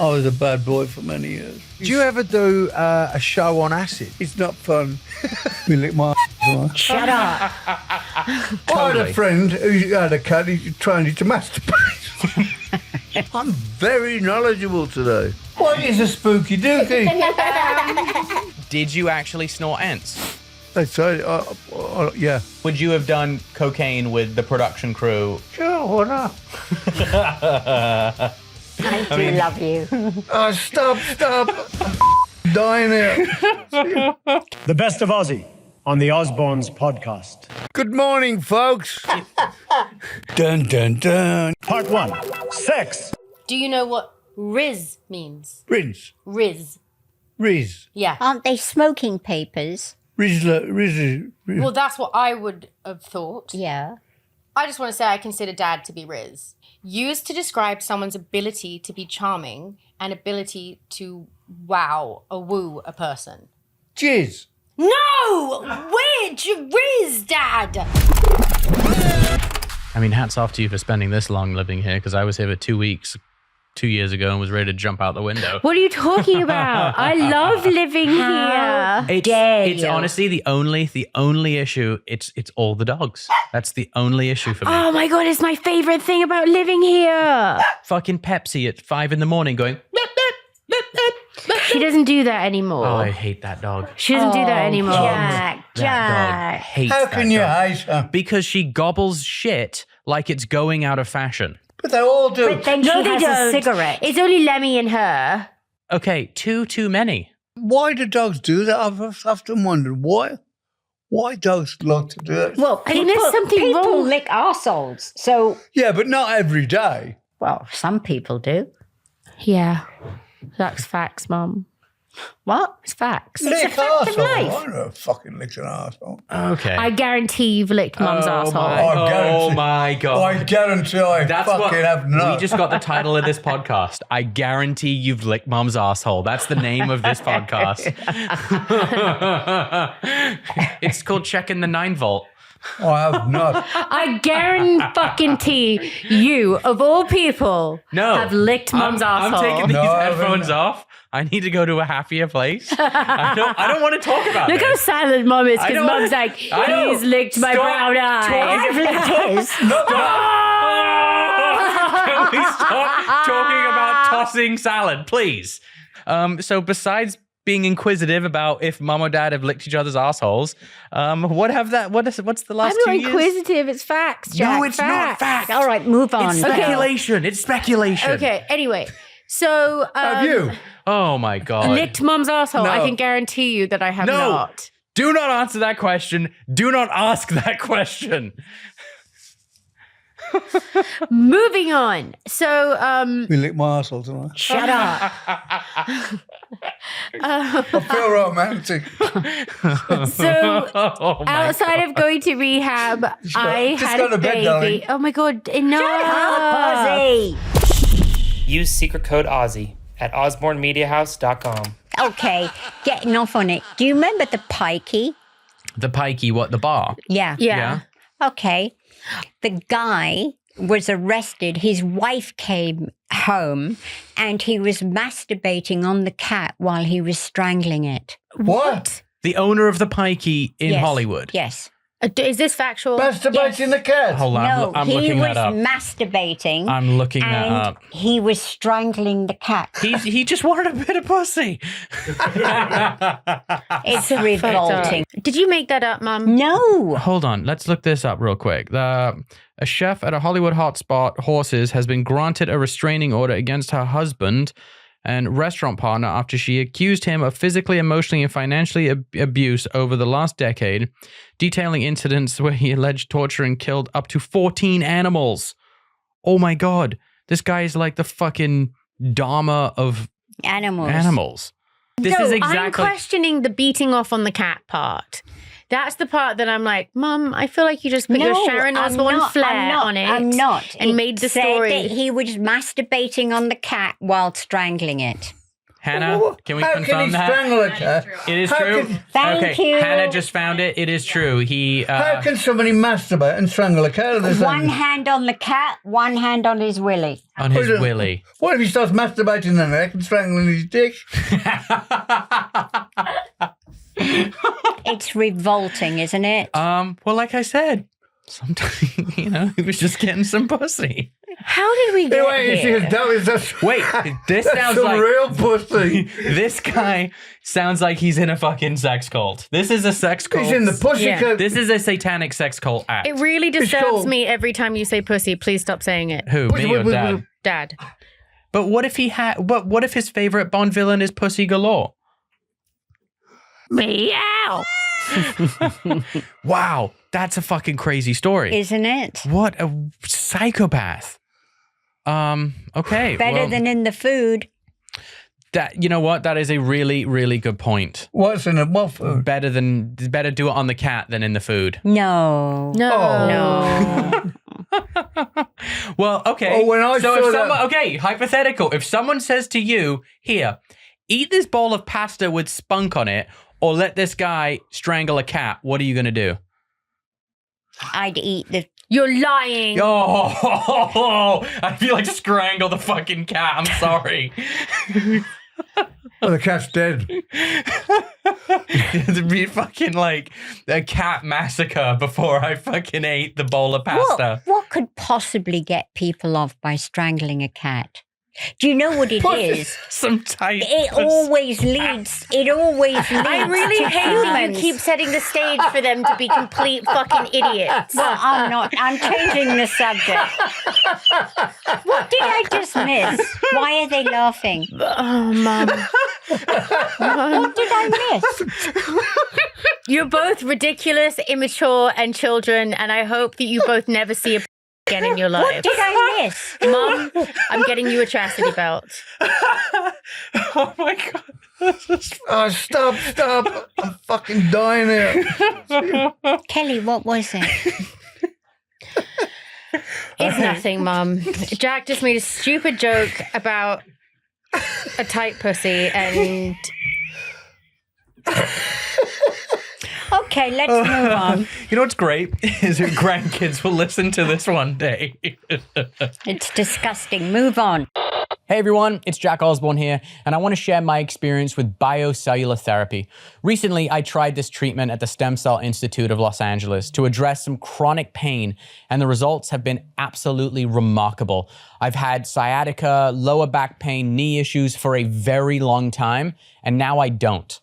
I was a bad boy for many years. Do you ever do a show on acid? It's not fun. We lick my ass. Shut up. I had a friend who had a cat, he trained to masturbate. I'm very knowledgeable today. What is a spooky dooky? Did you actually snort ants? They say, yeah. Would you have done cocaine with the production crew? Sure, why not? I do love you. Oh, stop. I'm dying here. The Best of Ozzy on the Osbournes podcast. Good morning, folks. Dun, dun, dun. Part 1. Sex. Do you know what Rizz means? Rinse. Rizz. Rizz. Yeah. Aren't they smoking papers? Rizz. Well, that's what I would have thought. Yeah. I just want to say I consider Dad to be Rizz. Used to describe someone's ability to be charming and ability to woo a person. Jizz. No! Which Rizz, Dad? I mean, hats off to you for spending this long living here, because I was here for 2 weeks 2 years ago and was ready to jump out the window. What are you talking about? I love living here. It's honestly the only issue. It's all the dogs. That's the only issue for me. Oh my God, it's my favorite thing about living here. Fucking Pepsi at 5 a.m. going. Beep, beep, beep, beep, beep. She doesn't do that anymore. Oh, I hate that dog. She doesn't do that anymore. That dog hates How that can you dog. hate her? Because she gobbles shit like it's going out of fashion. But they all do. But then No, she they has don't. a cigarette. It's only Lemmy and her. Okay, too many. Why do dogs do that? I've often wondered why dogs like to do that. Well, I think there's something people wrong. lick arseholes. So, Yeah, but not every day. well, some people do. Yeah, that's facts, Mum. What? It's facts. It's a Lick fact of arsehole. life. I never fucking licked an arsehole. Okay. I guarantee you've licked Mum's arsehole. Oh my God. I guarantee I fucking have not. We just got the title of this podcast. I guarantee you've licked Mum's asshole. That's the name of this podcast. It's called Checking the 9 Volt. I have not. I guarantee you, of all people, No. have licked Mum's I'm arsehole. taking these No, I haven't. headphones off. I need to go to a happier place. I don't want to talk about Look how this. silent Mum is, I because don't wanna- Mum's like, I know. he's licked my Stop brown eye. talking. I've licked his. Can we stop talking about tossing salad, please? So besides being inquisitive about if Mum or Dad have licked each other's assholes, what's the last I'm 2 not years? inquisitive. It's facts, Jack. No, it's not fact. All right, move on. It's speculation. It's speculation. Okay, anyway. So, Have you? Oh my God. licked Mum's arsehole. No. I can guarantee you that I have No. not. Do not answer that question. Do not ask that question. Moving on. So, We licked my arsehole tonight. Shut up. I feel romantic. so Oh my outside of going to rehab, I just had go a to bed, baby. darling. Oh my God, enough. Ozzy. Use secret code Ozzy at osbornemediahouse.com. Okay, getting off on it. Do you remember the pikey? The pikey, what, the bar? Yeah. Yeah. Okay. The guy was arrested. His wife came home and he was masturbating on the cat while he was strangling it. What? The owner of the pikey in Yes. Hollywood. Yes. Is this factual? Masturbating the cat. Hold on, No, I'm he looking was that up. masturbating. I'm looking that and up. he was strangling the cat. He just wanted a bit of pussy. It's revolting. Did you make that up, Mum? No. Hold on, let's look this up real quick. A chef at a Hollywood hotspot, Horses, has been granted a restraining order against her husband and restaurant partner after she accused him of physically, emotionally, and financially abuse over the last decade, detailing incidents where he alleged torture and killed up to 14 animals. Oh my God. This guy is like the fucking Dharma of animals. This is exactly... I'm questioning the beating off on the cat part. That's the part that I'm like, Mum, I feel like you just put your Sharon Osbourne flair on it. I'm not. And It made the said story. that he was masturbating on the cat while strangling it. Hannah, can we How confirm can he that? strangle a cat? It is How true. can- Thank okay, you. Hannah just found it. It is true. He. How can somebody masturbate and strangle a cat at the same One time? hand on the cat, one hand on his willy. on his willy. What if he starts masturbating in the neck and strangling his dick? It's revolting, isn't it? Well, like I said, sometimes he was just getting some pussy. How did we get here? Wait, this That's sounds some like real pussy. this guy sounds like he's in a fucking sex cult. This is a sex cult. He's in the pussycat. This is a satanic sex cult act. It really disturbs called- me every time you say pussy. Please stop saying it. Who, me or Dad? Dad. But what if what if his favorite Bond villain is Pussy Galore? Meow. Wow, that's a fucking crazy story. Isn't it? What a psychopath. Okay. Better well, than in the food. that. You know what? That is a really, really good point. What's in a what food? Better do it on the cat than in the food. No. No. Oh. No. Well, okay. Oh, when I so saw if that- someone, okay, hypothetical. If someone says to you, "Here, eat this bowl of pasta with spunk on it, or let this guy strangle a cat," what are you gonna do? I'd eat the... You're lying. Oh, I feel like strangle the fucking cat. I'm sorry. Oh, the cat's dead. It'd be fucking like a cat massacre before I fucking ate the bowl of pasta. What could possibly get people off by strangling a cat? Do you know what it is? Some tight. It always leads. It always leads. I really to hate that you humans. keep setting the stage for them to be complete fucking idiots. Well, I'm not. I'm changing the subject. What did I just miss? Why are they laughing? Oh, Mum. What did I miss? You're both ridiculous, immature, and children, and I hope that you both never see a again in your life. What did I miss? Mum, I'm getting you a chastity belt. Oh my god. Oh, stop. I'm fucking dying here. Kelly, what was it? It's nothing, Mum. Jack just made a stupid joke about a tight pussy and... Okay, let's move on. You know what's great is your grandkids will listen to this one day. It's disgusting. Move on. Hey everyone, it's Jack Osbourne here, and I want to share my experience with biocellular therapy. Recently, I tried this treatment at the Stem Cell Institute of Los Angeles to address some chronic pain, and the results have been absolutely remarkable. I've had sciatica, lower back pain, knee issues for a very long time, and now I don't.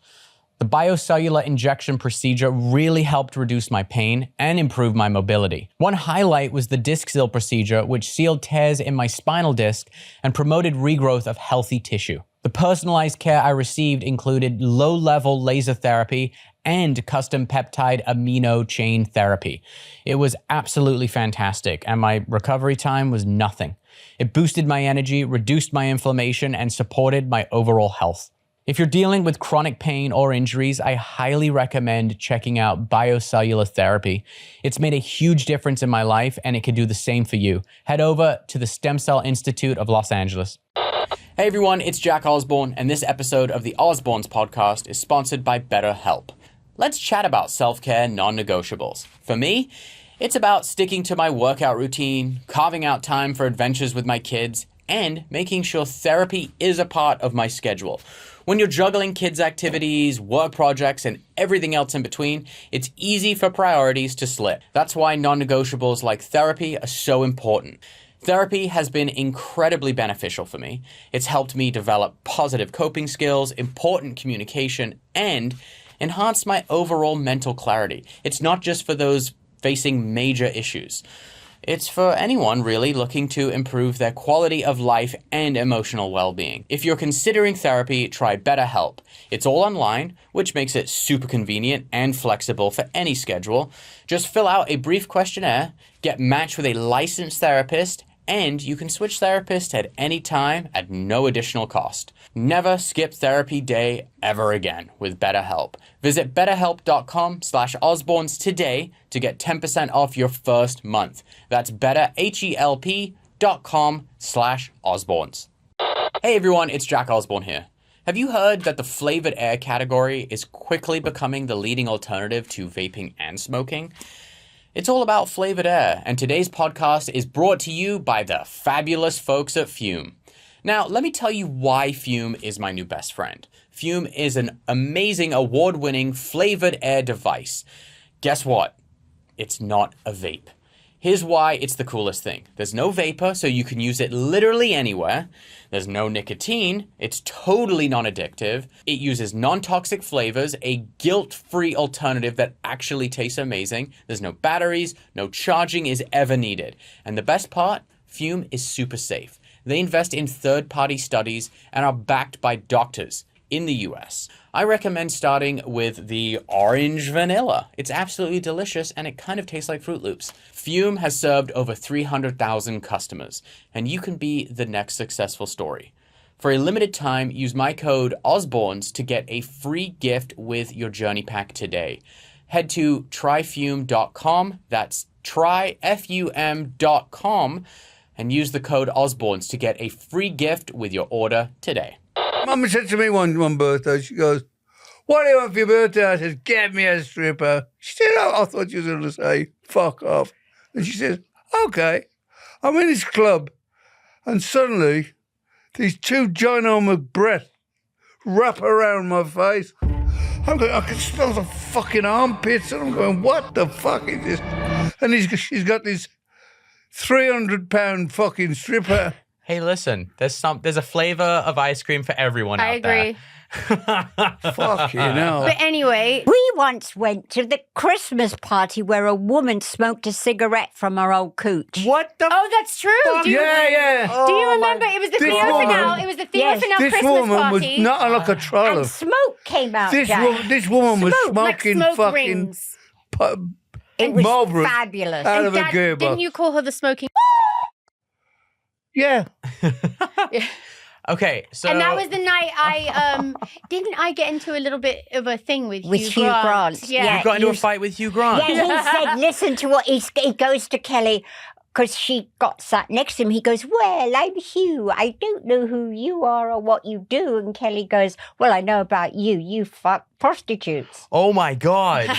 The biocellular injection procedure really helped reduce my pain and improve my mobility. One highlight was the disc seal procedure, which sealed tears in my spinal disc and promoted regrowth of healthy tissue. The personalized care I received included low-level laser therapy and custom peptide amino chain therapy. It was absolutely fantastic, and my recovery time was nothing. It boosted my energy, reduced my inflammation, and supported my overall health. If you're dealing with chronic pain or injuries, I highly recommend checking out biocellular therapy. It's made a huge difference in my life, and it can do the same for you. Head over to the Stem Cell Institute of Los Angeles. Hey everyone, it's Jack Osbourne, and this episode of the Osbournes podcast is sponsored by BetterHelp. Let's chat about self-care non-negotiables. For me, it's about sticking to my workout routine, carving out time for adventures with my kids, and making sure therapy is a part of my schedule. When you're juggling kids' activities, work projects, and everything else in between, it's easy for priorities to slip. That's why non-negotiables like therapy are so important. Therapy has been incredibly beneficial for me. It's helped me develop positive coping skills, important communication, and enhance my overall mental clarity. It's not just for those facing major issues. It's for anyone really looking to improve their quality of life and emotional well-being. If you're considering therapy, try BetterHelp. It's all online, which makes it super convenient and flexible for any schedule. Just fill out a brief questionnaire, get matched with a licensed therapist, and you can switch therapists at any time at no additional cost. Never skip therapy day ever again with BetterHelp. Visit betterhelp.com/Osbournes today to get 10% off your first month. That's betterhelp.com/Osbournes. Hey everyone, it's Jack Osbourne here. Have you heard that the flavored air category is quickly becoming the leading alternative to vaping and smoking? It's all about flavored air, and today's podcast is brought to you by the fabulous folks at Fume. Now, let me tell you why Fume is my new best friend. Fume is an amazing award-winning flavored air device. Guess what? It's not a vape. Here's why it's the coolest thing. There's no vapor, so you can use it literally anywhere. There's no nicotine. It's totally non-addictive. It uses non-toxic flavors, a guilt-free alternative that actually tastes amazing. There's no batteries, no charging is ever needed. And the best part, Fume is super safe. They invest in third-party studies and are backed by doctors in the US. I recommend starting with the orange vanilla. It's absolutely delicious and it kind of tastes like Fruit Loops. Fume has served over 300,000 customers, and you can be the next successful story. For a limited time, use my code Osbournes to get a free gift with your journey pack today. Head to tryfume.com, that's tryfum.com, and use the code Osbournes to get a free gift with your order today. Mum said to me one birthday, she goes, "What do you want for your birthday?" I said, "Get me a stripper." She said, "Oh," I thought she was going to say, "Fuck off." And she says, "Okay." I'm in this club, and suddenly these two ginormous breasts wrap around my face. I'm going, I can smell the fucking armpits, and I'm going, "What the fuck is this?" And she's got this 300-pound fucking stripper. Hey, listen, there's a flavor of ice cream for everyone out there. I agree. Fuck you know. But anyway, We once went to the Christmas party where a woman smoked a cigarette from her old cooch. What the oh, that's true. Do you, Yeah. do you remember? It was the This Theo woman- Finale. It was the Theo Yes. Finale This Christmas woman party. was not like a troll. And smoke came out, This Jack. woman was Smoke, like smoking smoke fucking rings. It was Marlboro fabulous. out of a Dad, gearbox. didn't you call her the smoking? Yeah. Okay, so And that was the night I didn't I get into a little bit of a thing with With Hugh Grant. Yeah. you got into a you- fight with Hugh Grant. Yeah, he said, listen to what he goes to Kelly, because she got sat next to him. He goes, "Well, I'm Hugh. I don't know who you are or what you do." And Kelly goes, "Well, I know about you. You fuck prostitutes." Oh my God.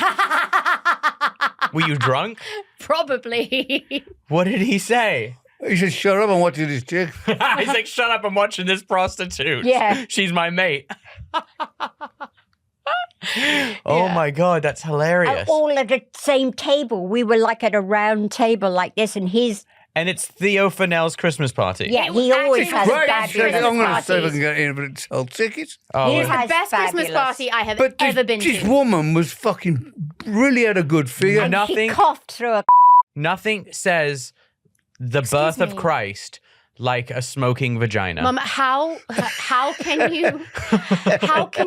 Were you drunk? Probably. What did he say? He said, "Shut up and watch this chick." He's like, "Shut up, I'm watching this prostitute. Yeah. She's my mate." Oh my God, that's hilarious. All at the same table. We were like at a round table like this, and his, And it's Theo Fennell's Christmas party. yeah, he always has Right, bad she said, Christmas I'm going to see if I parties. can get in, but it's sell tickets. Oh, He well, has Best Christmas fabulous. party I have But ever been this to. woman was fucking really had a good figure. And Nothing- he coughed through a... nothing says the birth of me. Christ like a smoking vagina. Mum, how can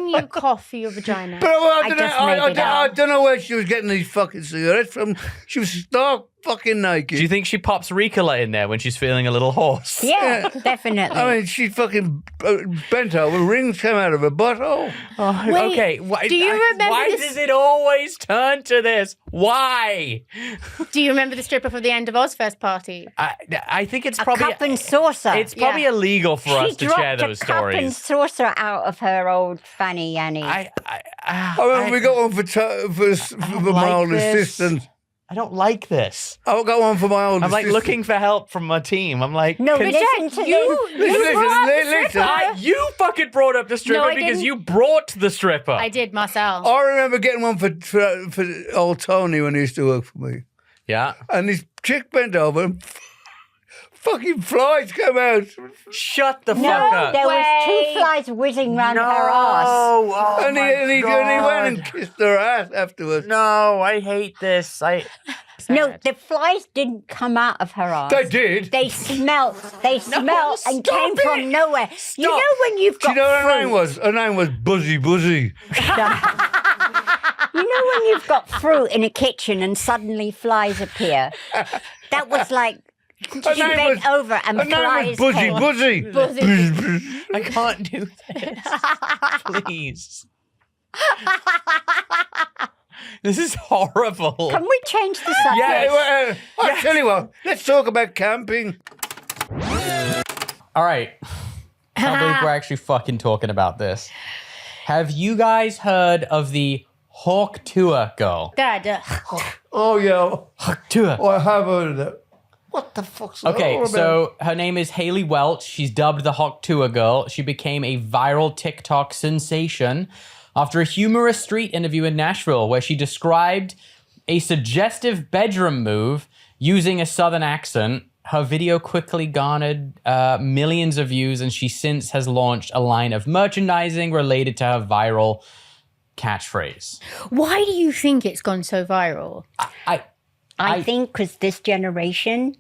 you cough for your vagina? But I just don't know, made it I up. don't know where she was getting these fucking cigarettes from. She was stark fucking naked. Do you think she pops Ricola in there when she's feeling a little hoarse? Yeah, definitely. I mean, she fucking bent over, rings came out of her butthole. Oh, Wait, okay. Why, do you remember Why this- does it always turn to this? Why? Do you remember the stripper from the end of Ozzfest party? I think it's a probably cup and saucer. it's probably illegal for us to share those She dropped a cup and stories. saucer out of her old fanny Annie. I remember we got one for my old assistant. I don't like this. I got one for my old I'm like assistant. looking for help from my team. I'm like, no, can- listen to this. Listen. you fucking brought up the stripper I because didn't. you brought the stripper. I did, Marcel. I remember getting one for old Tony when he used to work for me. Yeah. And this chick bent over and fucking flies come out. Shut the fuck No, up. there was way. 2 flies whizzing round no. her ass. Oh And he went and kissed her ass afterwards. No, I hate this. No, the flies didn't come out of her ass. They did. They smelt. They smelt and came from nowhere. You know when you've Do got you know what her fruit? name was? Her name was Buzzy Buzzy. You know when you've got fruit in a kitchen and suddenly flies appear? That was like Her she name bent was- over and Her name flies was Buzzy came. Buzzy. Buzzy. I can't do this. Please. This is horrible. Can we change the subject? Yeah, I'll tell you what. Let's talk about camping. All right. can't believe we're actually fucking talking about this. Have you guys heard of the Tuah girl? Dad. Oh, yeah. Tuah. I have heard of that. What the fuck's that all Okay, about? so her name is Haley Welch. She's dubbed the Tuah girl. She became a viral TikTok sensation after a humorous street interview in Nashville where she described a suggestive bedroom move using a southern accent. Her video quickly garnered millions of views, and she since has launched a line of merchandising related to her viral catchphrase. Why do you think it's gone so viral? I think because this generation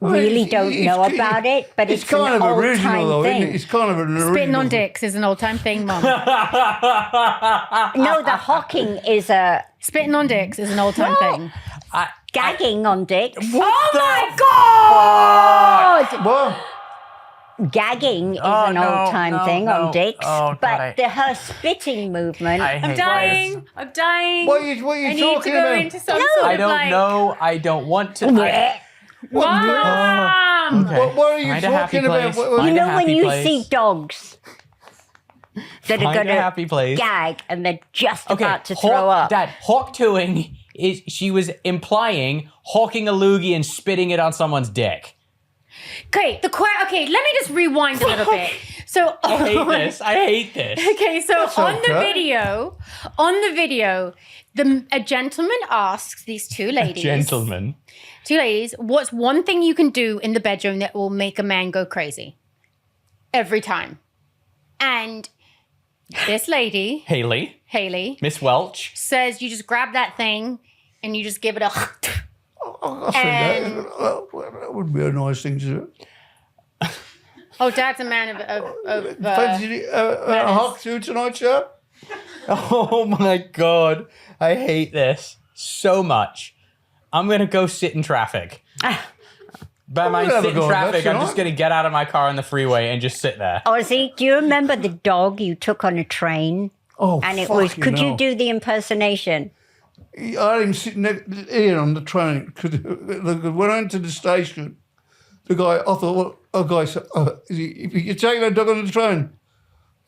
really don't know about it, but it's kind an of original, old-time though, isn't thing. it? It's kind of an original. Spitting on dicks is an old-time thing, Mum. No, the hawking is a Spitting on dicks is an old-time thing. gagging on dicks. Oh my God! What? Gagging is an old-time thing on dicks, but her spitting movement. I'm dying. I'm dying. What are you I need to talking go about? into some No. sort I of don't like... know. I don't want to. Mom! Okay. What are you Find a happy talking about? place. What- You Find a know when happy you place. see dogs that are Find going a happy to place. gag and they're just Okay, about to throw up. Dad, hawk-toing is she was implying hawking a loogie and spitting it on someone's dick. Okay, okay, let me just rewind a little bit. So I hate this. I hate this. Okay, so on the okay. video, a gentleman asks these two ladies. Two ladies, what's one thing you can do in the bedroom that will make a man go crazy? Every time. And this lady, Haley, Miss Welch. says you just grab that thing and you just give it a I think that would be a nice thing to do. Oh, Dad's a man of Fancy a hawk too tonight, sir? Oh my God. I hate this so much. I'm going to go sit in traffic. By my never sit in go on that, traffic, I'm Sharon. just going to get out of my car on the freeway and just sit there. Ozzy, do you remember the dog you took on a train? Oh, And it was, fucking could you hell. do the impersonation? I had him sitting here on the train. When I went to the station, the guy, I thought, well, a guy said, if you take that dog on the train,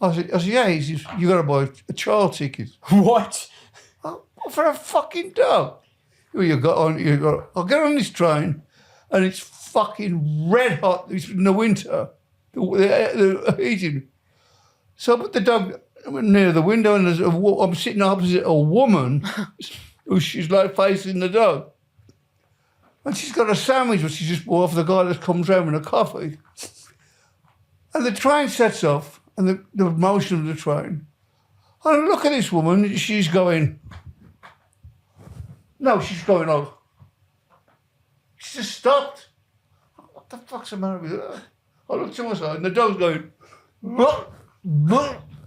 I said, yeah. He says, you got to buy a child ticket. What? For a fucking dog. I'll get on this train, and it's fucking red hot. It's in the winter, the heating. So I put the dog near the window, and I'm sitting opposite a woman who she's like facing the dog. And she's got a sandwich, which she just bought off the guy that comes round with a coffee. And the train sets off, and the motion of the train. And I look at this woman, she's going... No, she's going on. She just stopped. What the fuck's the matter with her? I looked to my side, and the dog's going...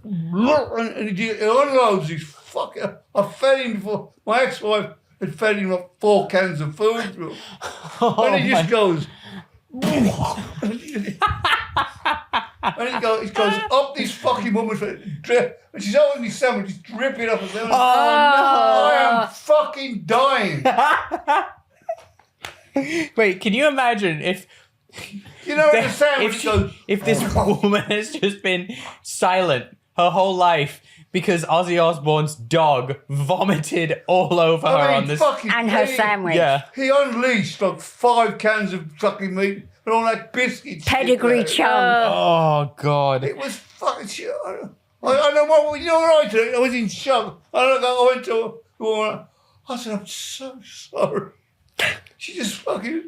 And he unloads his fucker. I fed him before. My ex-wife had fed him like 4 cans of food. And he just goes... and he goes up this fucking woman's drip, and she's holding this sandwich, it's dripping up. Oh, no. I am fucking dying. Wait, can you imagine if... You know, the sandwich goes... If this woman has just been silent her whole life because Ozzy Osbourne's dog vomited all over her on this... And her sandwich. Yeah. He unleashed like 5 cans of fucking meat and all that biscuit. Pedigree chum. Oh, God. It was fucking shit. I don't know what, you know what I did? I was in shock. I went to a woman. I said, I'm so sorry. She just fucking...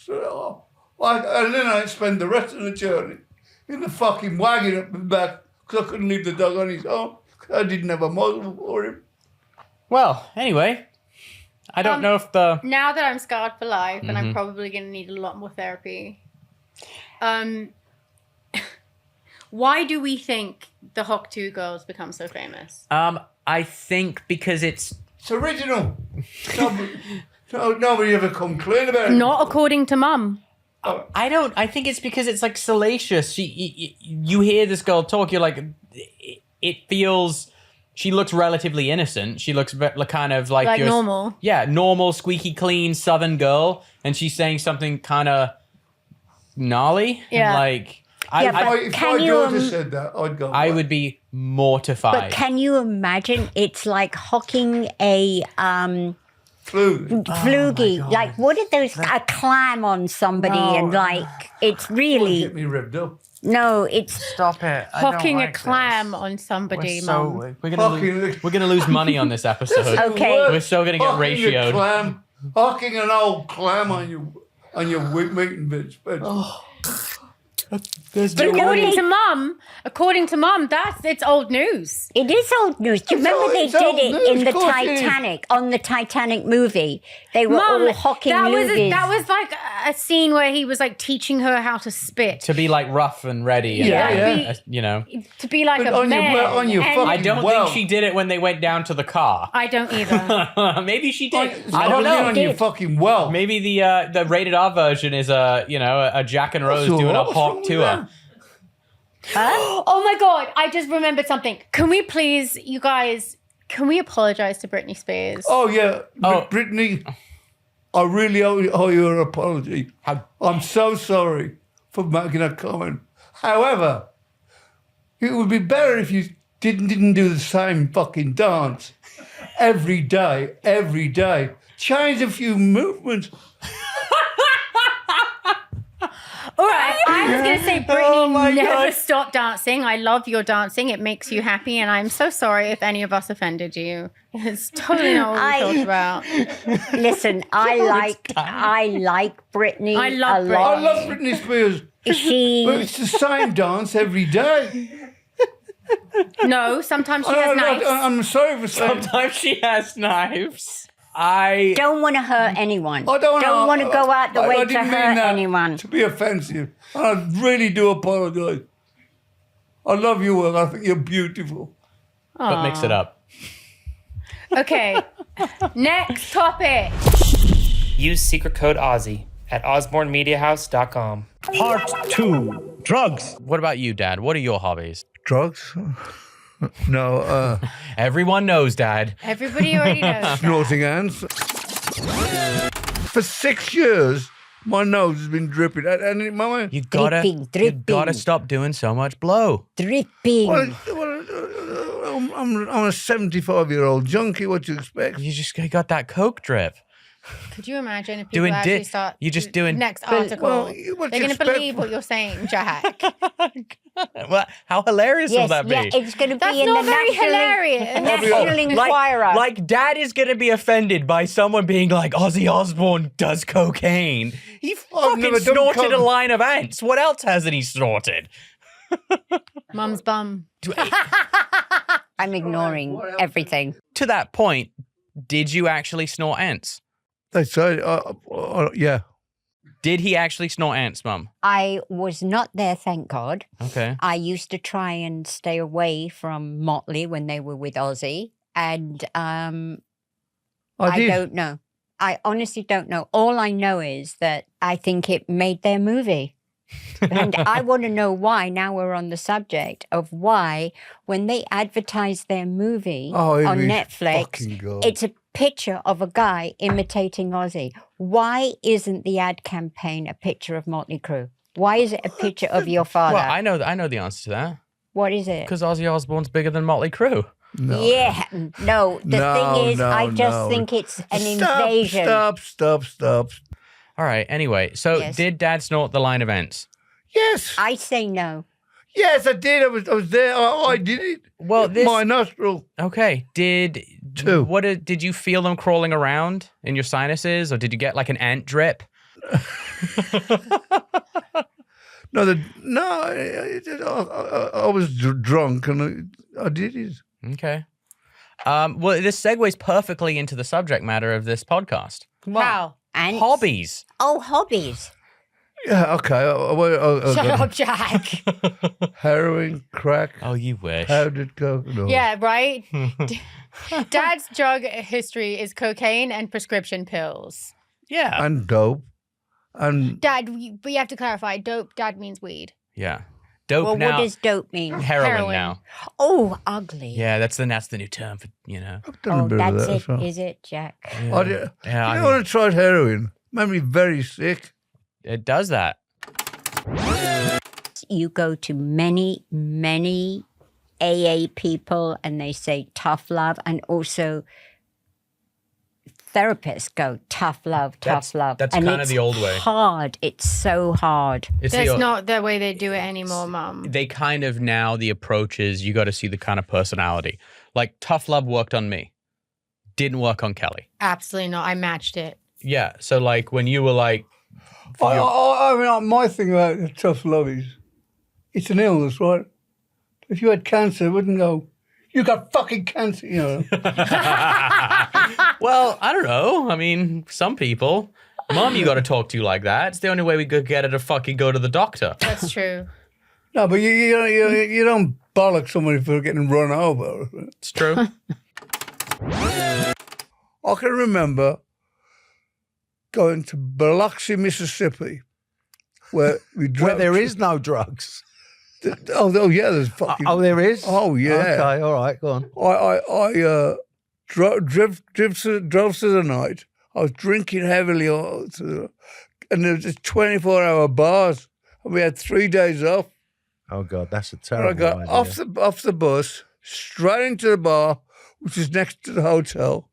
and then I spent the rest of the journey in the fucking wagon up and back because I couldn't leave the dog on his own. I didn't have a muzzle for him. Well, anyway, I don't know if the... Now that I'm scarred for life, and I'm probably going to need a lot more therapy, why do we think the Hawk 2 girls become so famous? I think because it's... It's original. Nobody ever come clean about it. Not according to Mum. I think it's because it's like salacious. You hear this girl talk, you're like, it feels, she looks relatively innocent. She looks kind of like normal. Yeah, normal, squeaky clean Southern girl. And she's saying something kind of gnarly. Yeah. Like, If can my you, daughter said that, I'd go. I would be mortified. But can you imagine? It's like hocking a flugie. Like, what are those? A clam on somebody, and like, it's really. Get me revved up. No, it's Stop it. Hocking a clam on somebody, Mum. We're gonna lose money on this episode. Okay. We're still gonna get ratioed. Hocking an old clam on your meat and veg. But according to Mum, it's old news. It is old news. Do you remember they did it in the Titanic, on the Titanic movie? They were all hocking loogies. That was like a scene where he was like teaching her how to spit. To be like rough and ready. You know. To be like But a man. I don't think she did it when they went down to the car. I don't either. Maybe she did. I don't know. On your fucking well. Maybe the rated R version is a Jack and Rose doing a hot Tuah. Oh my God, I just remembered something. Can we please, you guys, apologize to Britney Spears? Oh, yeah. Britney, I really owe you an apology. I'm so sorry for making a comment. However, it would be better if you didn't do the same fucking dance every day. Change a few movements. All right, I was going to say, Britney, never stop dancing. I love your dancing. It makes you happy, and I'm so sorry if any of us offended you. It's totally not what we talked about. Listen, I like Britney. I love a Britney. lot. I love Britney Spears. But it's the same dance every day. No, sometimes she has knives. I'm sorry for saying. Sometimes she has knives. I don't want to hurt anyone. I don't want to go out the way to didn't mean hurt that anyone. to be offensive. I really do apologize. I love you, Will. I think you're beautiful. But mix it up. Okay, next topic. Use secret code Ozzy at osbornemediahouse.com. Part 2. Drugs. What about you, Dad? What are your hobbies? Drugs? No. Everyone knows, Dad. Everybody already knows. Snorting ants. For 6 years, my nose has been dripping. And Mama, You gotta stop doing so much blow. Dripping. I'm a 75-year-old junkie. What do you expect? You just got that Coke drip. Could you imagine if people actually start next article? Well, they're going to believe what you're saying, Jack. Well, how hilarious will that be? Yeah, it's going to be That's in not the very National hilarious. National Enquirer. Like Dad is gonna be offended by someone being like, Ozzy Osbourne does cocaine. He fucking snorted a line of ants. What else hasn't he snorted? Mum's bum. I'm ignoring everything. To that point, did you actually snort ants? They say, yeah. Did he actually snort ants, Mum? I was not there, thank God. Okay. I used to try and stay away from Motley when they were with Ozzy. And I don't know. I honestly don't know. All I know is that I think it made their movie. And I want to know why, now we're on the subject of why, when they advertise their movie on Netflix, it's a picture of a guy imitating Ozzy. Why isn't the ad campaign a picture of Motley Crue? Why is it a picture of your father? Well, I know the answer to that. What is it? Because Ozzy Osbourne's bigger than Motley Crue. No. Yeah, no. The thing is, I just think it's an invasion. Stop. All right, anyway, so did Dad snort the line of ants? Yes. I say no. Yes, I did. I was there. I did it. Well, my nostril. Okay. Did you feel them crawling around in your sinuses, or did you get like an ant drip? I was drunk and I did it. Okay. Well, this segues perfectly into the subject matter of this podcast. Wow. Ants? Hobbies. Oh, hobbies. Yeah, okay. Shut up, Jack. Heroin, crack. Oh, you wish. Powdered coke. No. Yeah, right? Dad's drug history is cocaine and prescription pills. Yeah. And dope. And Dad, but you have to clarify. Dope, Dad means weed. Yeah. Dope well, now. What does dope mean? Heroin now. Oh, ugly. Yeah, that's the new term for, I've done a bit of that as well. Is it, Jack? Yeah. I want to try tried heroin. Made me very sick. It does that. you go to many, many AA people and they say tough love, and also therapists go tough love, tough love. That's and kind of it's the old way. hard. It's so hard. That's not the way they do it anymore, Mum. They kind of now, the approach is you got to see the kind of personality. Like tough love worked on me. Didn't work on Kelly. Absolutely not. I matched it. Yeah. So like when you were like, I mean, my thing about tough love is it's an illness, right? If you had cancer, it wouldn't go, you got fucking cancer, you know. well, I don't know. I mean, some people, Mom, you got to talk to like that. It's the only way we could get her to fucking go to the doctor. That's true. No, but you don't bollock somebody for getting run over. It's true. I can remember going to Biloxi, Mississippi, where there is no drugs. Oh yeah, there's fucking. Oh, there is. Oh yeah. Okay, all right, go on. I drove through the night. I was drinking heavily, and there was just 24-hour bars, and we had 3 days off. Oh God, that's a And terrible I got idea. off the bus, straight into the bar, which is next to the hotel,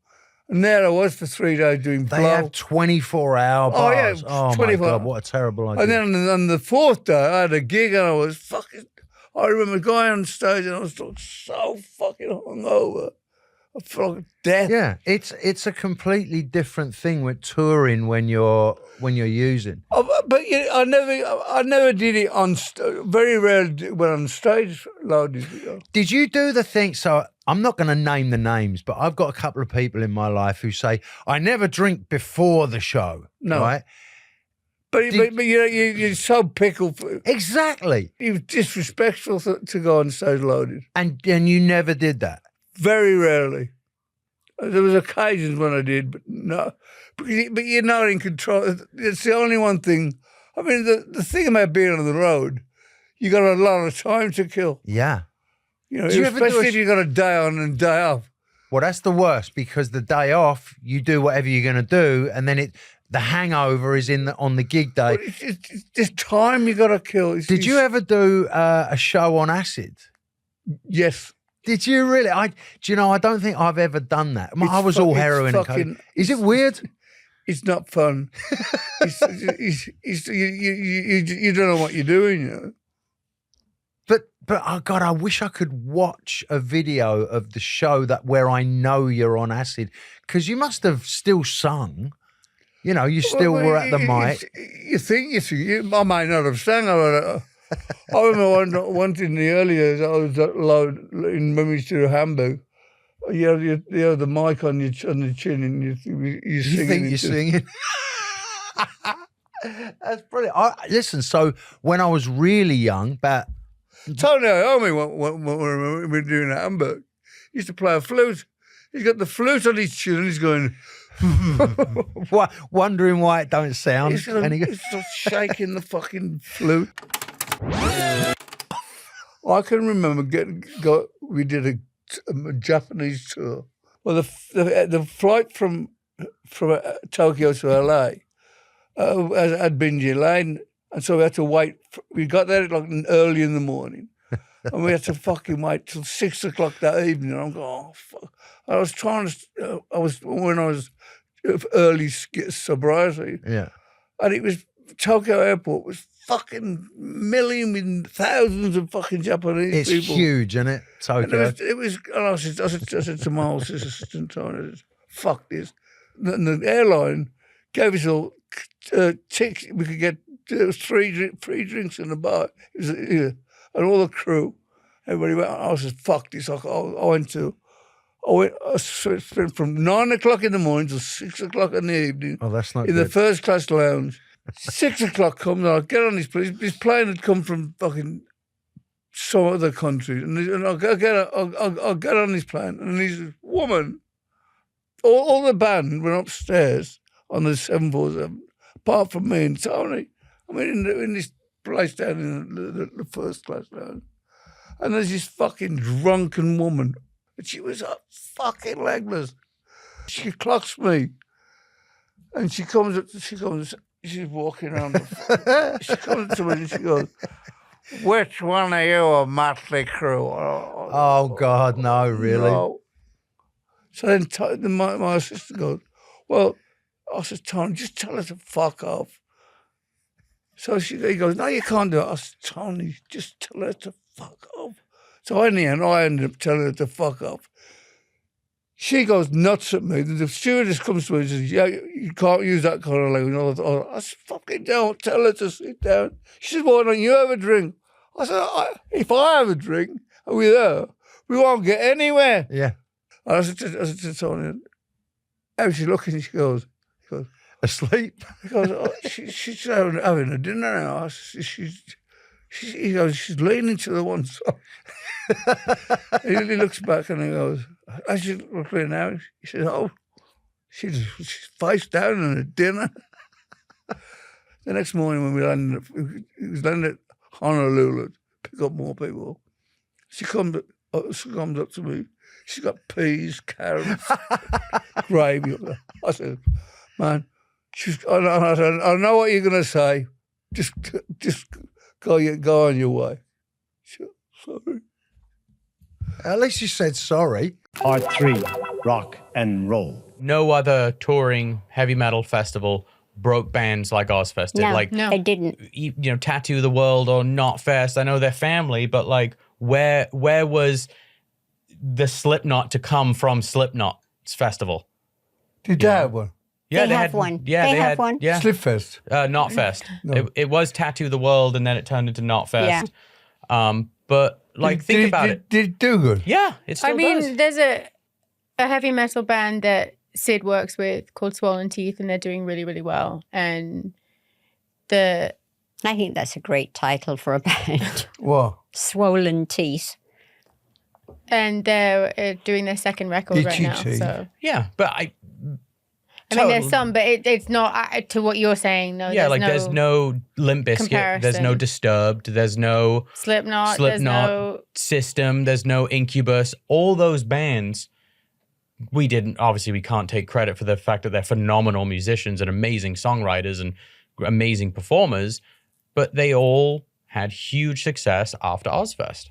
and there I was for 3 days doing They blow. have 24-hour Oh, yeah, bars. Oh, 24 my God, what a terrible idea. And then on the fourth day, I had a gig, and I was fucking. I remember going on stage, and I was so fucking hungover. I felt like death. Yeah, it's a completely different thing with touring when you're using. Oh, but I never did it on. Very rarely went on stage loaded. Did you do the thing? So I'm not going to name the names, but I've got a couple of people in my life who say I never drink before the show. No. Right? But you're so pickled. Exactly. It was disrespectful to go on stage loaded. And you never did that. Very rarely. There was occasions when I did, but no. But you're not in control. It's the only one thing. I mean, the thing about being on the road, you got a lot of time to kill. Yeah. You know, Do you ever do especially if you got a day on and day off. Well, that's the worst because the day off, you do whatever you're going to do, and then the hangover is on the gig day. Well, it's just time you got to kill. Did you ever do a show on acid? Yes. Did you really? I don't think I've ever done that. I was all heroin and coke. Is it weird? It's not fun. You don't know what you're doing, you know. But oh God, I wish I could watch a video of the show where I know you're on acid, because you must have still sung. You know, you still were at the mic. You think I might not have sung. I remember once in the early years, I was when we used to do Hamburg. You have the mic on the chin, and you think you're singing. That's brilliant. Listen, so when I was really young, about Tony Iommi, when we were doing Hamburg, he used to play a flute. He's got the flute on his chin, and he's going. Wondering why it don't sound. He's shaking the fucking flute. I can remember we did a Japanese tour. Well, the flight from Tokyo to LA had been delayed, and so we had to wait. We got there like early in the morning, and we had to fucking wait till 6 o'clock that evening. And I'm going, oh fuck! I was trying to. When I was early sobriety. Yeah, and it was Tokyo Airport was fucking thousands of fucking Japanese people. It's huge, isn't it? Tokyo. It was. And I said to my assistant, "Fuck this." And the airline gave us all tickets. We could get free drinks in the bar. It was, and all the crew, everybody went. I said, "Fuck this." I spent from 9 o'clock in the morning till 6 o'clock in the evening. Oh, that's not in good. the first class lounge. 6 o'clock comes, I get on his plane. His plane had come from fucking some other country, and I'll get on his plane, and his woman. All the band went upstairs on the 747, apart from me and Tony. I mean, in this place down in the first class lounge, and there's this fucking drunken woman. And she was fucking legless. She clocks me, and she's walking around. She comes to me and she goes, which one of you are Motley Crue? Oh, God, no, really? No. So then my sister goes, well, I said, Tony, just tell her to fuck off. So he goes, no, you can't do it. I said, Tony, just tell her to fuck off. So in the end, I ended up telling her to fuck off. She goes nuts at me. The stewardess comes to me and says, yeah, you can't use that kind of language. I said, fucking don't tell her to sit down. She said, why don't you have a drink? I said, if I have a drink and we're there, we won't get anywhere. Yeah. And I said to Tony, how she's looking, she goes, Asleep? he goes, oh, she's having a dinner now. He goes, she's leaning to the one side. He looks back and he goes, as she's looking now, he says, oh, she's face down in a dinner. The next morning when we landed, it was landed at Honolulu to pick up more people. She comes up to me. She's got peas, carrots, gravy. I said, man, I know what you're going to say. Just go on your way. Sorry. At least you said sorry. Part 3, rock and roll. No other touring heavy metal festival broke bands like Ozzfest did. No, Like, they didn't. you know, Tattoo the World or Not Fest. I know they're family, but like, where was the Slipknot to come from Slipknot's festival? Did they have one? Yeah, They have one. Yeah, They have had one. Yeah, Slipfest. Not Fest. No. It was Tattoo the World, and then it turned into Not Fest. But like, think about it. Did it do good? Yeah, it still I mean, does. there's a heavy metal band that Sid works with called Swollen Teeth, and they're doing really, really well. And I think that's a great title for a band. What? Swollen Teeth. and they're doing their second record right now. ETT. So Yeah, but I mean, there's some, but it's not to what you're saying. No, yeah, like there's no Limp Bizkit, there's no comparison. Disturbed, there's no Slipknot, there's no System, there's no Incubus. All those bands, we can't take credit for the fact that they're phenomenal musicians and amazing songwriters and amazing performers, but they all had huge success after Ozzfest.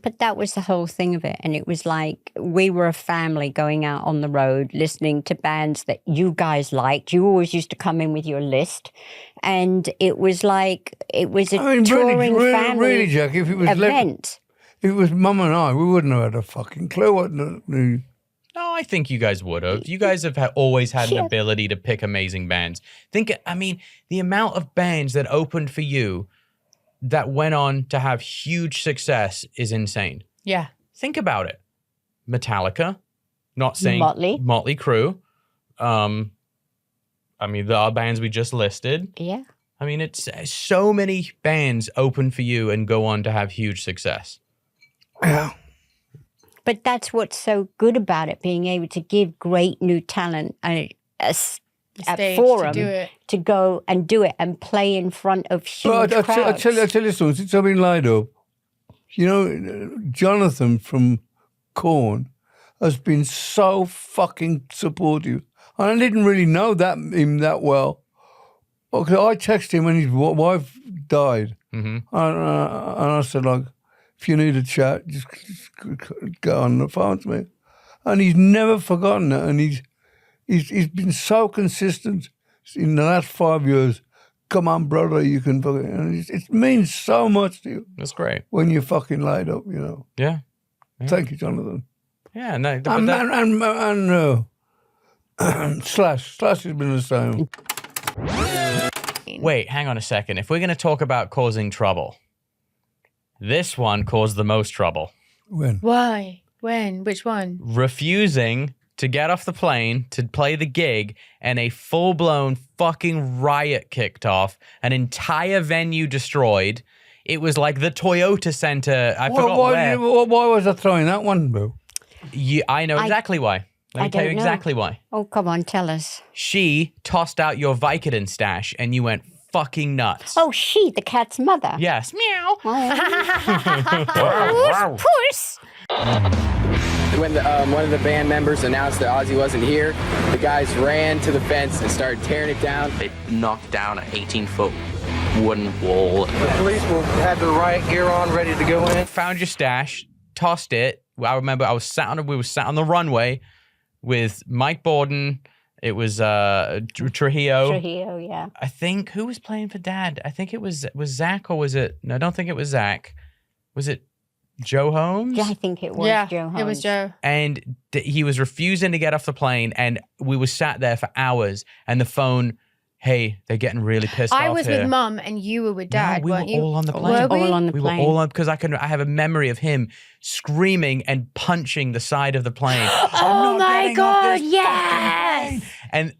But that was the whole thing of it. And it was like we were a family going out on the road, listening to bands that you guys liked. You always used to come in with your list. And it was like, it was a touring family really, Jack, if it was event. if it was Mum and I, we wouldn't have had a fucking clue what the No, I think you guys would have. You guys have always had an ability to pick amazing bands. I mean, the amount of bands that opened for you that went on to have huge success is insane. Yeah. Think about it. Metallica, not saying Motley Crue. I mean, the bands we just listed. Yeah. I mean, it's so many bands open for you and go on to have huge success. Yeah. But that's what's so good about it, being able to give great new talent a Stage forum to do it. to go and do it and play in front of huge But I crowds. tell you something, since I've been laid up, you know, Jonathan from Korn has been so fucking supportive. And I didn't really know him that well. Okay, I texted him when his wife died. Mm-hmm. And I said, like, if you need a chat, just get on the phone to me. And he's never forgotten it. And he's been so consistent in the last 5 years. Come on, brother, you can fucking... And it means so much to you. That's great. When you're fucking laid up, you know. Yeah. Thank you, Jonathan. Yeah, no. And Slash has been the same. Wait, hang on a second. If we're going to talk about causing trouble, this one caused the most trouble. When? Why? When? Which one? Refusing to get off the plane to play the gig, and a full-blown fucking riot kicked off, an entire venue destroyed. It was like the Toyota Center. I forgot where. Why was I throwing that one, Boo? I know exactly why. Let me tell you exactly why. Oh, come on, tell us. She tossed out your Vicodin stash, and you went fucking nuts. Oh, she, the cat's mother. Yes. Meow. Puss. When one of the band members announced that Ozzy wasn't here, the guys ran to the fence and started tearing it down. They knocked down an 18-foot wooden wall. The police had the riot gear on, ready to go in. Found your stash, tossed it. I remember we were sat on the runway with Mike Borden. It was Trujillo. Trujillo, yeah. I think, who was playing for Dad? I think it was Zach, or was it? No, I don't think it was Zach. Was it Joe Holmes? Yeah, I think it was Joe Holmes. It was Joe. And he was refusing to get off the plane, and we were sat there for hours, and the phone, hey, they're getting really pissed off I was here. with Mum and you were with Dad, we weren't were you? all on the plane. Were we? All on the We plane. were all on, because I have a memory of him screaming and punching the side of the plane. Oh my God, yes! And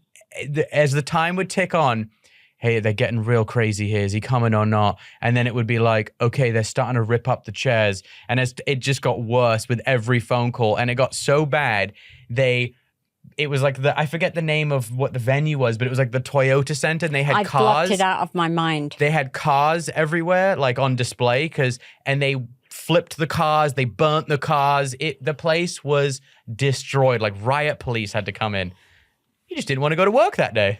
as the time would tick on, hey, they're getting real crazy here. Is he coming or not? And then it would be like, okay, they're starting to rip up the chairs. And it just got worse with every phone call. And it got so bad, it was like I forget the name of what the venue was, but it was like the Toyota Center, and they had I've cars. blocked it out of my mind. They had cars everywhere, like on display, and they flipped the cars, they burnt the cars. The place was destroyed. Like riot police had to come in. You just didn't want to go to work that day.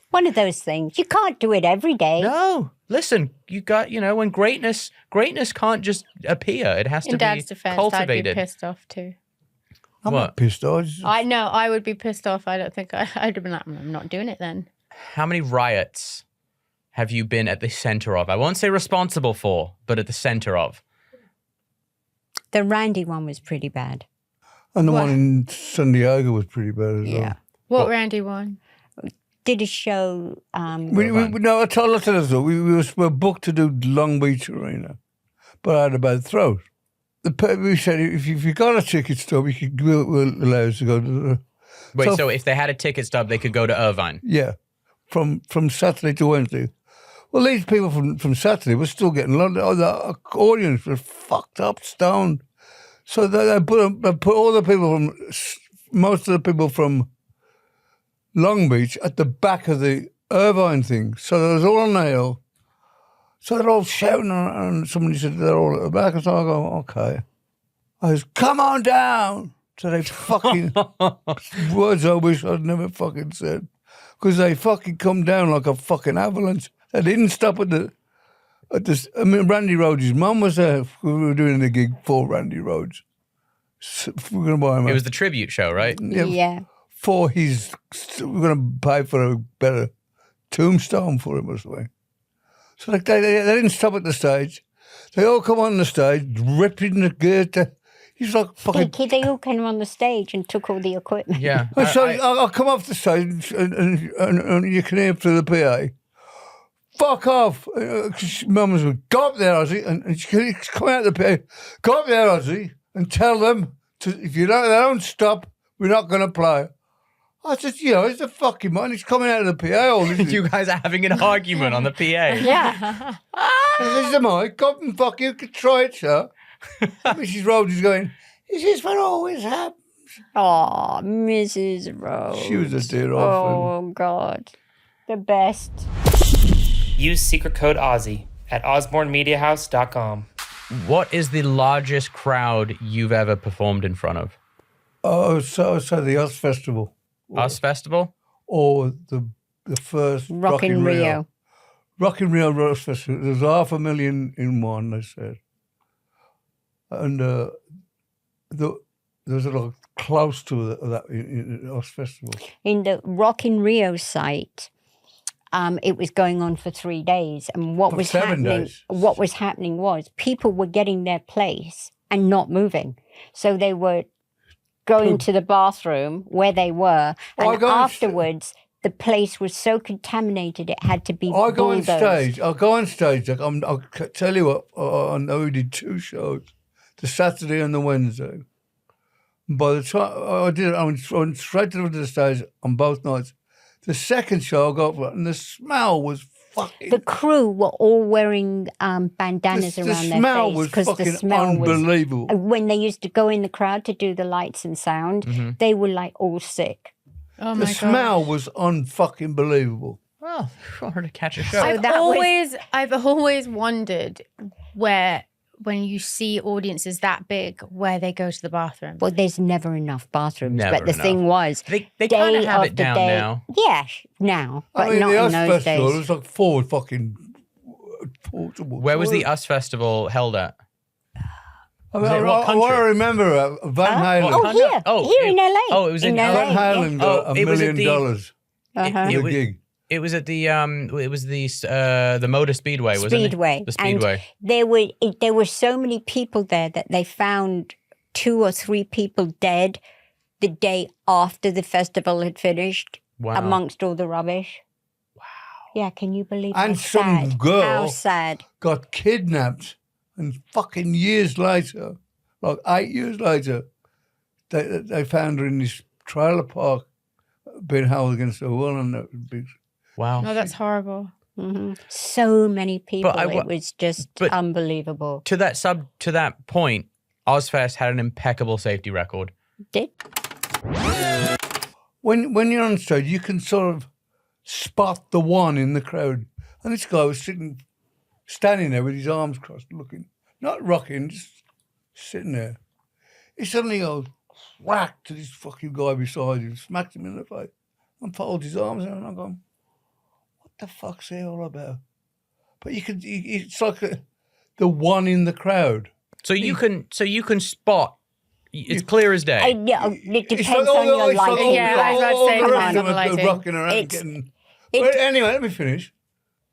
One of those things. You can't do it every day. No, listen, you got, when greatness can't just appear. It has to In be Dad's defense, cultivated. I'd be pissed off too. I'm What? not pissed off. I know, I would be pissed off. I don't think I'd have been like, I'm not doing it then. How many riots have you been at the center of? I won't say responsible for, but at the center of. The Randy one was pretty bad. And the What? one in San Diego was pretty bad as Yeah. well. What Randy won? Did a show. No, I told us so. We were booked to do Long Beach Arena, but I had a bad throat. We said if you got a ticket stub, we'll allow us to go to the. Wait, so if they had a ticket stub, they could go to Irvine? Yeah, from Saturday to Wednesday. Well, these people from Saturday were still getting a lot. The audience was fucked up, stoned. So they put all the people most of the people from Long Beach at the back of the Irvine thing. So there was all on the hill. So they're all shouting, and somebody said they're all at the back. So I go, okay. I was, come on down. So they fucking, words I wish I'd never fucking said. Because they fucking come down like a fucking avalanche. They didn't stop at Randy Rhodes' mum was there. We were doing a gig for Randy Rhodes. So we're going to buy him. It was the tribute show, right? Yeah. For we're going to pay for a better tombstone for him or something. So they didn't stop at the stage. They all come on the stage, ripping the gear. He's like fucking. They all came on the stage and took all the equipment. Yeah. So I'll come off the stage and you can hear through the PA. Fuck off. Mum was like, go up there, Ozzy. And she's coming out the PA. Go up there, Ozzy, and tell them, if they don't stop, we're not going to play. I said, it's a fucking man. He's coming out of the PA. All this You guys are having an argument on the PA. Yeah. This is the mic. Go up and fuck you. Could try it, sir. Mrs. Rhodes is going, is this what always happens? Oh, Mrs. Rose. She was a dear old Oh, God. The best. Use secret code Ozzy at osbornemediahouse.com. What is the largest crowd you've ever performed in front of? Oh, so the Oz Festival. Us Festival? Or the first Rock in Rio. Rock in Rio Rose Festival. There's 500,000 in one, they said. And there was a lot close to that in Oz Festival. In the Rock in Rio site, it was going on for 3 days. And what For was 7 happening? days. What was happening was people were getting their place and not moving. So they were going to the bathroom where they were, and afterwards the place was so contaminated it had to be I'll go on bulldozed. stage. I'll I'll tell you what. I know we did 2 shows, the Saturday and the Wednesday. By the time I went straight to the stage on both nights. The second show I got, and the smell was fucking. The crew were all wearing bandanas around their face. The smell was fucking unbelievable. When they used to go in the crowd to do the lights and sound, they were like all sick. Oh The my God. smell was unfucking believable. Well, hard to catch a show. I've always wondered when you see audiences that big, where they go to the bathroom. Well, there's never enough bathrooms. Never but the enough. thing was, They kind of have it down now. Yeah, now, but I mean, not the in Oz those Festival, days. there was like 4 fucking portable. Where was the toilet. US Festival held at? I Was it what country? what I remember, Van Halen. Oh, here. Oh, here in LA. oh, it was in LA. Van Halen got Oh, $1 it was at million the- Uh-huh. for the gig. It was at the Motor Speedway, wasn't Speedway. it? The Speedway. And there were so many people there that they found 2 or 3 people dead the day after the festival had finished, Wow. amongst all the rubbish. Wow. Yeah, can you believe And how some sad? girl How sad. got kidnapped, and fucking years later, like 8 years later, they found her in this trailer park, being held against the wall, and that was big. Wow. No, that's horrible. Hmm. So many people. I wa- It was just but- unbelievable. To that point, Ozzfest had an impeccable safety record. Did When you're on stage, you can sort of spot the one in the crowd. And this guy was standing there with his arms crossed, looking, not rocking, just sitting there. He suddenly goes, whack to this fucking guy beside him, smacks him in the face, and folds his arms out. And I'm going, what the fuck's he all about? But it's like the one in the crowd. So you can spot. It's clear as day. it depends like, on your it's like lighting. Yeah, I was about to all say, the come rest on, of them the are lighting. rocking around, It's- getting. it- Well, anyway, let me finish.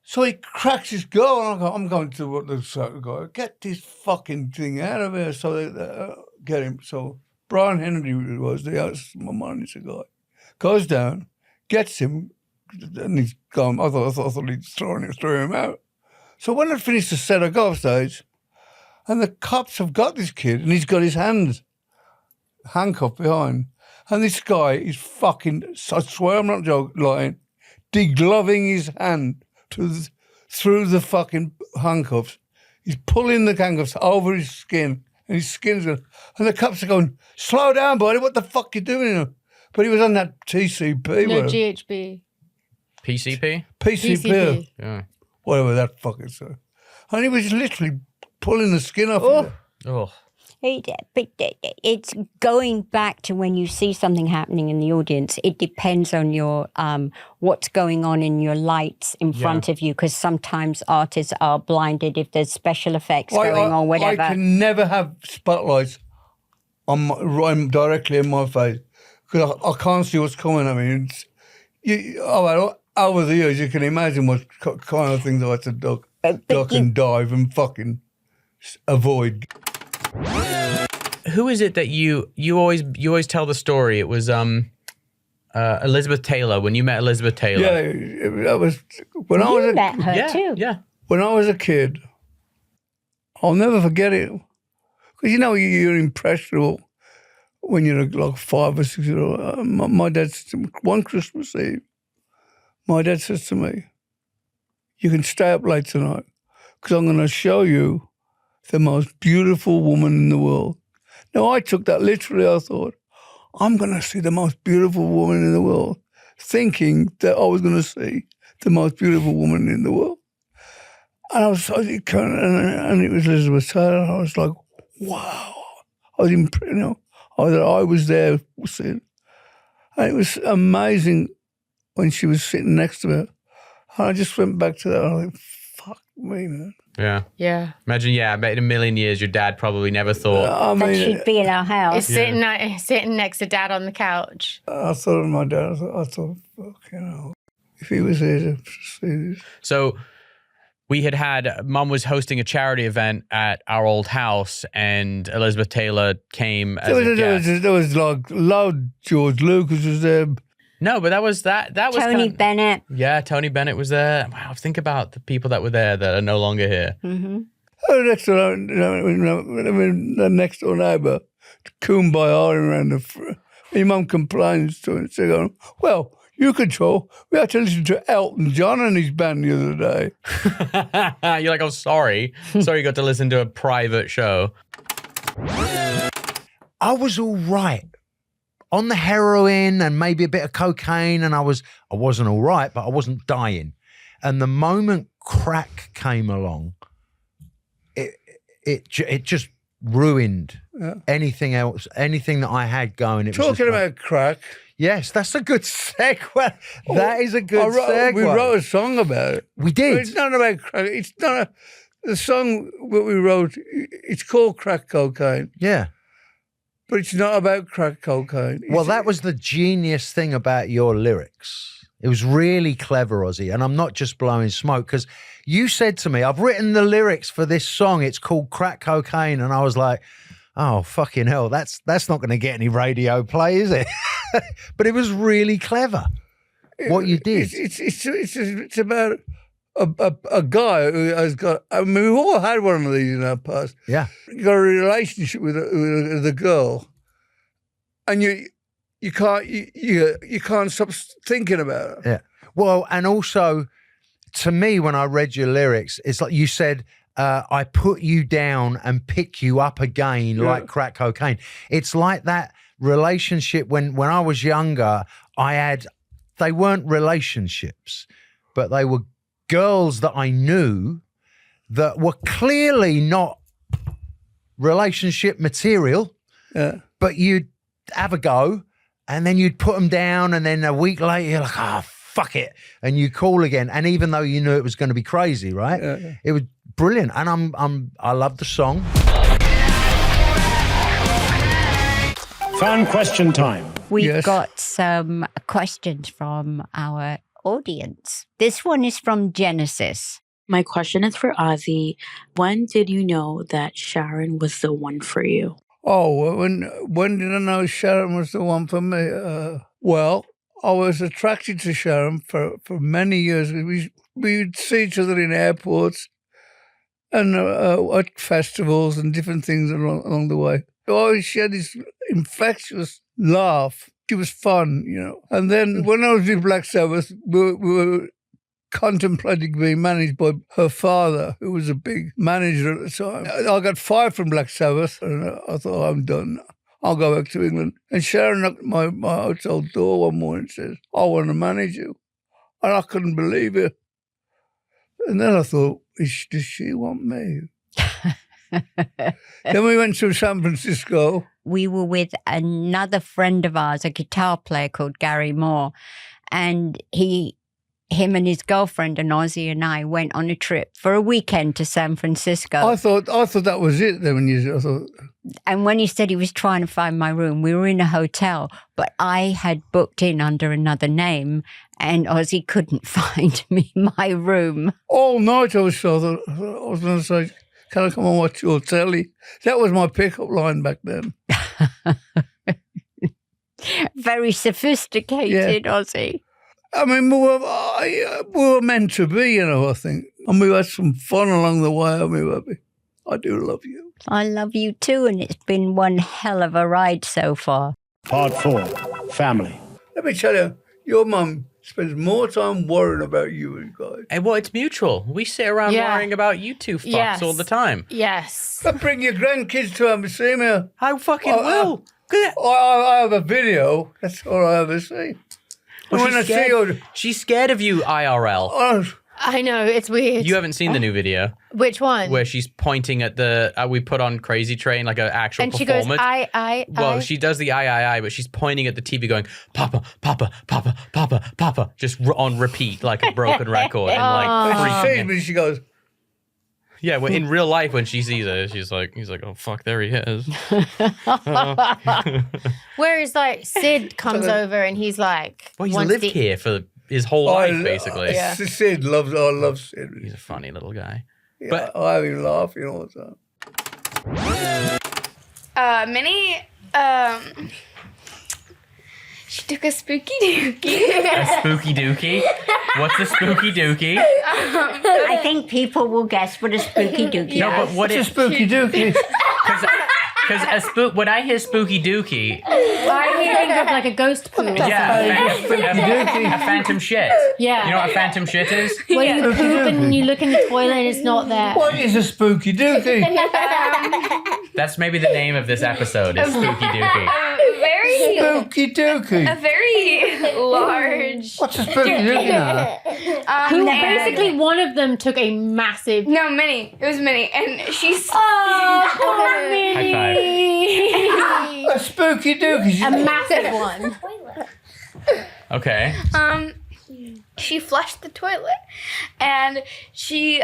So he cracks his girl, and I'm going to what the circle guy, get this fucking thing out of here. So they get him. So Brian Henry was my manager guy, goes down, gets him, and he's gone. I thought he'd throw him out. So when I finished the set, I go off stage, and the cops have got this kid, and he's got his hands handcuffed behind. And this guy is fucking, I swear I'm not lying, degloving his hand through the fucking handcuffs. He's pulling the handcuffs over his skin, and his skin's going, and the cops are going, slow down, buddy, what the fuck you doing? But he was on that TCP. No whatever. GHB. PCP. PCP. Yeah. Whatever that fucking said. And he was literally pulling the skin off. of it. Oh. But it's going back to when you see something happening in the audience. It depends on your what's going on in your lights in front of you, because sometimes artists are blinded if there's special effects going on, whatever. I can never have spotlights right directly in my face because I can't see what's coming at me. Over the years, you can imagine what kind of things I had to duck and dive and fucking avoid. Who is it that you always tell the story? It was Elizabeth Taylor, when you met Elizabeth Taylor. Yeah, that was when I was met her too. Yeah. when I was a kid. I'll never forget it because you're impressionable when you're like 5 or 6 years old. My dad said to me, one Christmas Eve, my dad says to me, "You can stay up late tonight because I'm going to show you the most beautiful woman in the world." Now, I took that literally. I thought, I'm going to see the most beautiful woman in the world, thinking that I was going to see the most beautiful woman in the world. And I was, and it was Elizabeth Taylor. I was like, wow. I was impressed. I was there seeing. And it was amazing when she was sitting next to her. And I just went back to that. And I was like, fuck me, man. Yeah. Yeah. Imagine, I bet in a million years your dad probably never thought. I That mean, she'd be in our house. It's sitting next to Dad on the couch. I thought of my dad. I thought, fuck, if he was here to see this. So we had Mum was hosting a charity event at our old house, and Elizabeth Taylor came as a guest. There was like loud George Lucas was there. No, but that was Tony Bennett. Yeah, Tony Bennett was there. Wow, think about the people that were there that are no longer here. Mm-hmm. Oh, the next door neighbour, kumbaya around my mum complains to him. She's going, well, you control. We had to listen to Elton John and his band the other day. You're like, oh, sorry. Sorry you got to listen to a private show. I was all right on the heroin and maybe a bit of cocaine, and I wasn't all right, but I wasn't dying. And the moment crack came along, it just ruined anything else, anything that I had going. It was Talking just like, about crack. Yes, that's a good segue. That is a good segue. We wrote a song about it. We did. It's not about crack. It's not the song that we wrote. It's called Crack Cocaine. Yeah. But it's not about crack cocaine. Well, that was the genius thing about your lyrics. It was really clever, Ozzy. And I'm not just blowing smoke because you said to me, I've written the lyrics for this song. It's called Crack Cocaine. And I was like, oh, fucking hell. That's not going to get any radio play, is it? But it was really clever what you did. It's about a guy who has got, I mean, we've all had one of these in our past. Yeah. You got a relationship with the girl, and you can't stop thinking about it. Yeah. Well, and also, to me, when I read your lyrics, it's like you said, I put you down and pick you up again like crack cocaine. It's like that relationship when I was younger, they weren't relationships, but they were girls that I knew that were clearly not relationship material, but you'd have a go and then you'd put them down and then a week later you're like, oh, fuck it. And you call again. And even though you knew it was going to be crazy, right? It was brilliant. And I love the song. Fan question time. We've got some questions from our audience. This one is from Genesis. My question is for Ozzy. When did you know that Sharon was the one for you? Oh, when did I know Sharon was the one for me? Well, I was attracted to Sharon for many years. We'd see each other in airports and at festivals and different things along the way. Oh, she had this infectious laugh. She was fun, you know. And then when I was with Black Sabbath, we were contemplating being managed by her father, who was a big manager at the time. I got fired from Black Sabbath, and I thought, I'm done. I'll go back to England. And Sharon knocked my hotel door one morning and says, I want to manage you. And I couldn't believe it. And then I thought, does she want me? Then we went to San Francisco. We were with another friend of ours, a guitar player called Gary Moore, and him and his girlfriend and Ozzy and I went on a trip for a weekend to San Francisco. I thought that was it. Then and when he said he was trying to find my room, we were in a hotel, but I had booked in under another name, and Ozzy couldn't find me my room. All night I was going to say, can I come and watch your telly? That was my pickup line back then. Very sophisticated, Ozzy. I mean, we were meant to be, you know, I think. And we had some fun along the way. I mean, I do love you. I love you too, and it's been one hell of a ride so far. Part 4, family. Let me tell you, your mum spends more time worrying about you guys. And well, it's mutual. We sit around worrying about you two fucks all the time. Yes. But bring your grandkids to have a see me. I fucking will. I have a video. That's all I ever see. Well, she's scared of you, IRL. I know, it's weird. You haven't seen the new video. Which one? Where she's pointing at the, we put on Crazy Train, like an actual performance. And she goes, Well, she does the I, but she's pointing at the TV going, Papa, Papa, Papa, Papa, Papa, just on repeat like a broken record. And like freaking me, she goes. Yeah, well, in real life, when she sees it, he's like, oh, fuck, there he is. Whereas, like, Sid comes over and he's like... Well, he's lived here for his whole life, basically. Yeah. Sid I love Sid. He's a funny little guy. Yeah, but I have him laughing all the time. Minnie, she took a spooky dookie. A spooky dookie? What's a spooky dookie? I think people will guess what a spooky dookie is. No, but what is a spooky dookie? Because when I hear spooky dookie, I think of like a ghost poo. A phantom shit. Yeah. You know what a phantom shit is? When you poop and you look in the toilet and it's not there. What is a spooky dookie? That's maybe the name of this episode, is Spooky Dookie. Spooky dookie. A very large. What's a spooky dookie now? Basically, one of them took a massive. No, Minnie. It was Minnie, and she's. Oh, Minnie. High five. A spooky dookie. A massive one. Okay. She flushed the toilet, and she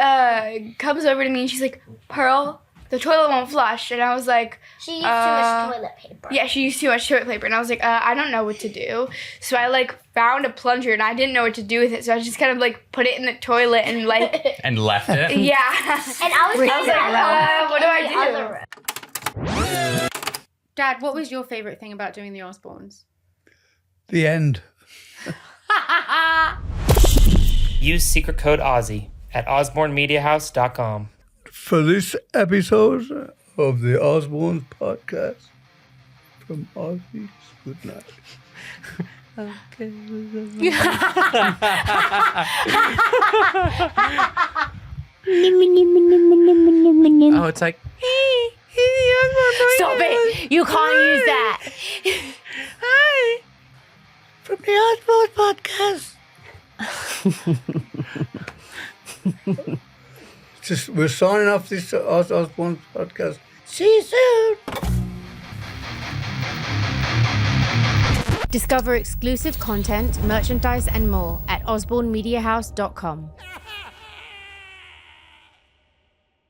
comes over to me and she's like, Pearl, the toilet won't flush. And I was like, She used too much toilet paper. Yeah, she used too much toilet paper. And I was like, I don't know what to do. So I like found a plunger and I didn't know what to do with it. So I just kind of like put it in the toilet and like. And left it? Yeah. And I was like, what do I do? Dad, what was your favorite thing about doing the Osbournes? The end. Use secret code Ozzy at osbornemediahouse.com. For this episode of the Osbournes podcast, from Ozzy, good night. Okay. Oh, it's like, Stop it! You can't use that. Hi, from the Osbournes podcast. We're signing off this Osbournes podcast. See you soon. Discover exclusive content, merchandise, and more at osbornemediahouse.com.